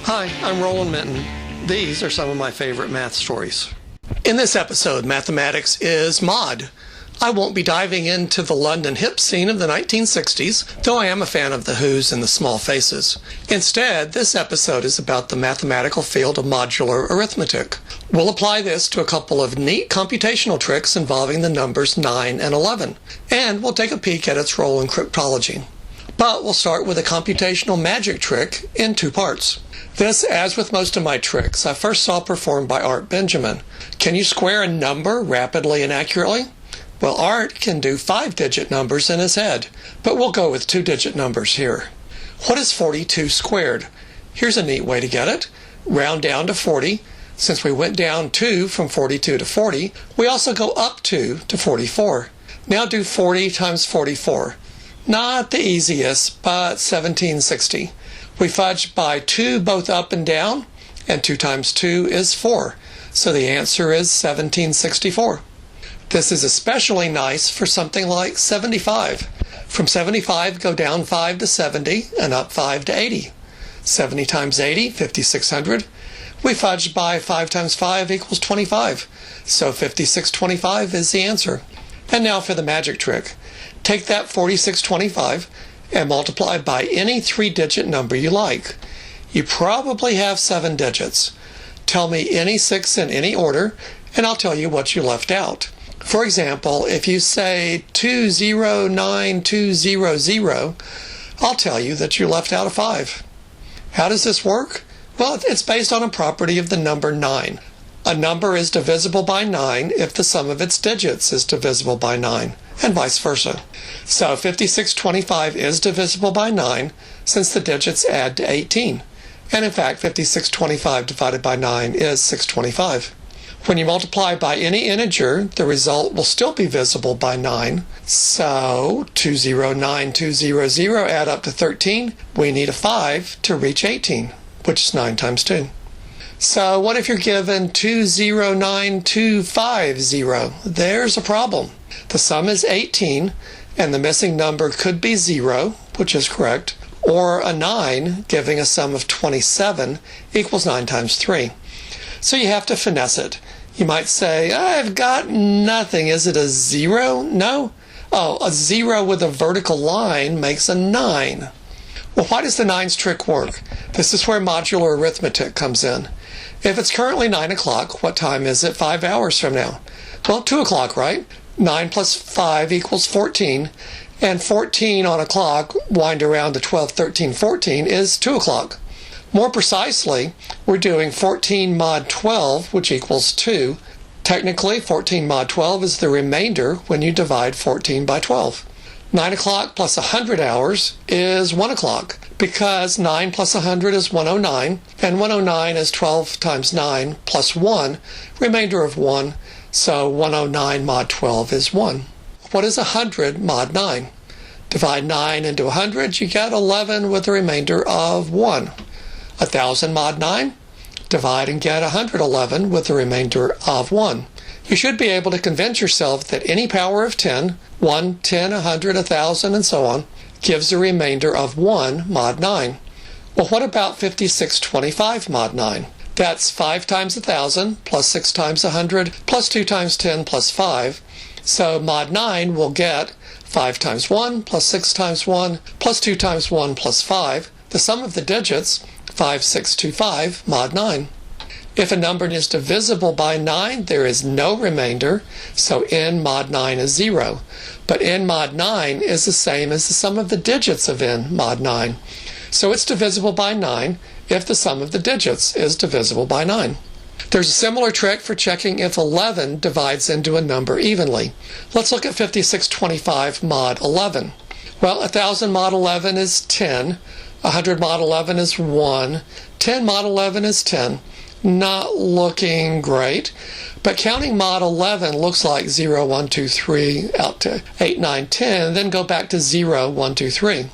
Hi, I'm Roland Minton. These are some of my favorite math stories. In this episode, mathematics is mod. I won't be diving into the London hip scene of the 1960s, though I am a fan of the Who's and the Small Faces. Instead, this episode is about the mathematical field of modular arithmetic. We'll apply this to a couple of neat computational tricks involving the numbers 9 and 11, and we'll take a peek at its role in cryptology. But we'll start with a computational magic trick in two parts. This, as with most of my tricks, I first saw performed by Art Benjamin. Can you square a number rapidly and accurately? Well, Art can do 5-digit numbers in his head, but we'll go with 2-digit numbers here. What is 42 squared? Here's a neat way to get it. Round down to 40. Since we went down 2 from 42 to 40, we also go up 2 to 44. Now do 40 times 44. Not the easiest, but 1760. We fudge by 2 both up and down, and 2 times 2 is 4. So the answer is 1764. This is especially nice for something like 75. From 75, go down 5 to 70, and up 5 to 80. 70 times 80, 5600. We fudge by 5 times 5 equals 25. So 5625 is the answer. And now for the magic trick. Take that 4625 and multiply by any 3-digit number you like. You probably have 7 digits. Tell me any 6 in any order, and I'll tell you what you left out. For example, if you say 209200, I'll tell you that you left out a 5. How does this work? Well, it's based on a property of the number 9. A number is divisible by 9 if the sum of its digits is divisible by 9, and vice versa. So 5625 is divisible by 9 since the digits add to 18. And in fact, 5625 divided by 9 is 625. When you multiply by any integer, the result will still be divisible by 9. So 209200 add up to 13. We need a 5 to reach 18, which is 9 times 2. So what if you're given 209250? There's a problem. The sum is 18, and the missing number could be 0, which is correct, or a 9, giving a sum of 27, equals 9 times 3. So you have to finesse it. You might say, I've got nothing. Is it a 0? No. Oh, a 0 with a vertical line makes a 9. Well, why does the 9's trick work? This is where modular arithmetic comes in. If it's currently 9 o'clock, what time is it 5 hours from now? Well, 2 o'clock, right? 9 plus 5 equals 14, and 14 on a clock, wind around to 12, 13, 14, is 2 o'clock. More precisely, we're doing 14 mod 12, which equals 2. Technically, 14 mod 12 is the remainder when you divide 14 by 12. 9 o'clock plus 100 hours is 1 o'clock, because 9 plus 100 is 109, and 109 is 12 times 9 plus 1, remainder of 1, so 109 mod 12 is 1. What is 100 mod 9? Divide 9 into 100, you get 11 with a remainder of 1. 1000 mod 9? Divide and get 111 with a remainder of 1. You should be able to convince yourself that any power of 10, 1, 10, 100, 1000, and so on, gives a remainder of 1 mod 9. Well, what about 5625 mod 9? That's 5 times 1000 plus 6 times 100 plus 2 times 10 plus 5. So mod 9 will get 5 times 1 plus 6 times 1 plus 2 times 1 plus 5. The sum of the digits, 5625 mod 9. If a number is divisible by 9, there is no remainder, so n mod 9 is 0. But n mod 9 is the same as the sum of the digits of n mod 9. So it's divisible by 9 if the sum of the digits is divisible by 9. There's a similar trick for checking if 11 divides into a number evenly. Let's look at 5625 mod 11. Well, 1000 mod 11 is 10. 100 mod 11 is 1. 10 mod 11 is 10. Not looking great, but counting mod 11 looks like 0, 1, 2, 3 out to 8, 9, 10, then go back to 0, 1, 2, 3.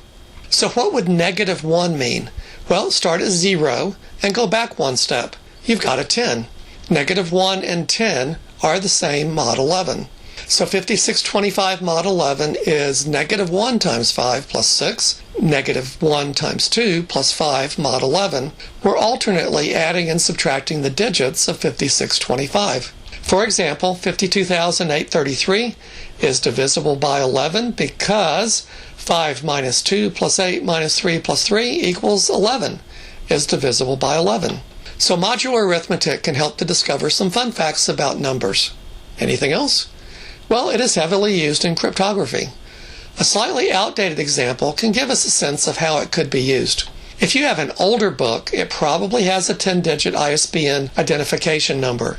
So what would negative 1 mean? Well, start at 0 and go back one step. You've got a 10. Negative 1 and 10 are the same mod 11. So 5625 mod 11 is negative 1 times 5 plus 6, negative 1 times 2 plus 5 mod 11. We're alternately adding and subtracting the digits of 5625. For example, 52,833 is divisible by 11 because 5 minus 2 plus 8 minus 3 plus 3 equals 11 is divisible by 11. So modular arithmetic can help to discover some fun facts about numbers. Anything else? Well, it is heavily used in cryptography. A slightly outdated example can give us a sense of how it could be used. If you have an older book, it probably has a 10-digit ISBN identification number.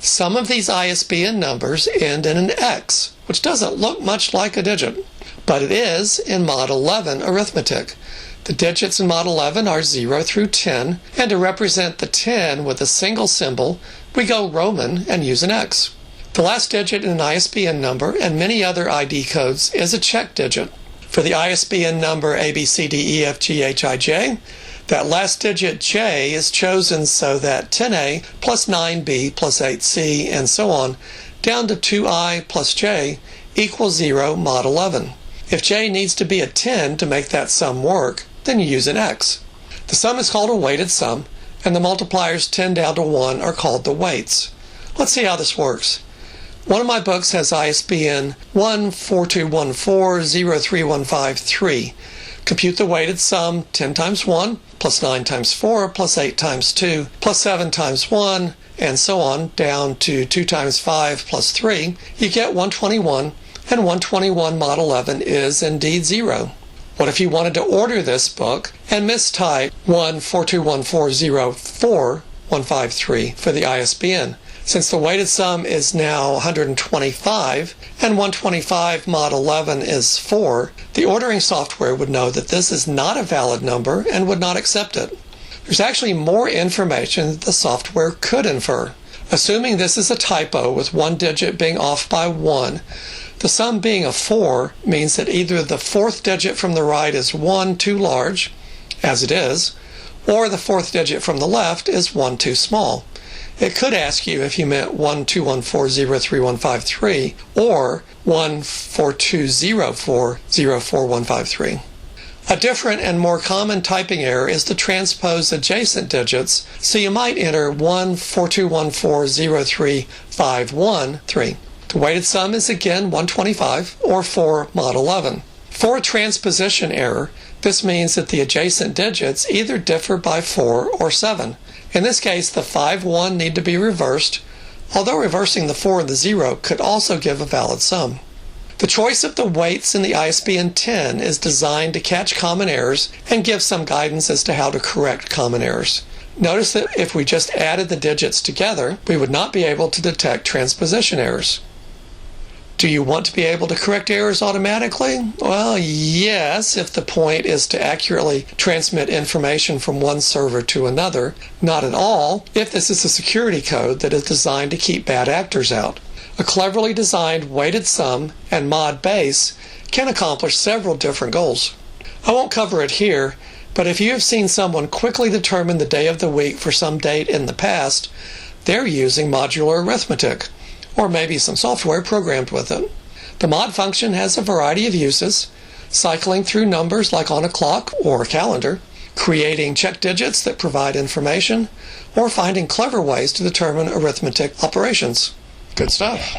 Some of these ISBN numbers end in an X, which doesn't look much like a digit, but it is in Mod 11 arithmetic. The digits in Mod 11 are 0 through 10, and to represent the 10 with a single symbol, we go Roman and use an X. The last digit in an ISBN number and many other ID codes is a check digit. For the ISBN number ABCDEFGHIJ, that last digit J is chosen so that 10A plus 9B plus 8C and so on down to 2I plus J equals 0 mod 11. If J needs to be a 10 to make that sum work, then you use an X. The sum is called a weighted sum, and the multipliers 10 down to 1 are called the weights. Let's see how this works. One of my books has ISBN 14214-03153. Compute the weighted sum 10 times 1 plus 9 times 4 plus 8 times 2 plus 7 times 1 and so on down to 2 times 5 plus 3. You get 121, and 121 mod 11 is indeed 0. What if you wanted to order this book and mistype 1421404-153 for the ISBN? Since the weighted sum is now 125 and 125 mod 11 is 4, the ordering software would know that this is not a valid number and would not accept it. There's actually more information that the software could infer. Assuming this is a typo with one digit being off by 1, the sum being a 4 means that either the fourth digit from the right is 1 too large, as it is, or the fourth digit from the left is 1 too small. It could ask you if you meant 121403153 or 14204-04153. A different and more common typing error is to transpose adjacent digits, so you might enter 14214-03513. The weighted sum is again 125 or 4 mod 11. For a transposition error, this means that the adjacent digits either differ by 4 or 7. In this case, the 5, 1 need to be reversed, although reversing the 4 and the 0 could also give a valid sum. The choice of the weights in the ISBN 10 is designed to catch common errors and give some guidance as to how to correct common errors. Notice that if we just added the digits together, we would not be able to detect transposition errors. Do you want to be able to correct errors automatically? Well, yes, if the point is to accurately transmit information from one server to another. Not at all if this is a security code that is designed to keep bad actors out. A cleverly designed weighted sum and mod base can accomplish several different goals. I won't cover it here, but if you have seen someone quickly determine the day of the week for some date in the past, they're using modular arithmetic, or maybe some software programmed with it. The mod function has a variety of uses, cycling through numbers like on a clock or a calendar, creating check digits that provide information, or finding clever ways to determine arithmetic operations. Good stuff.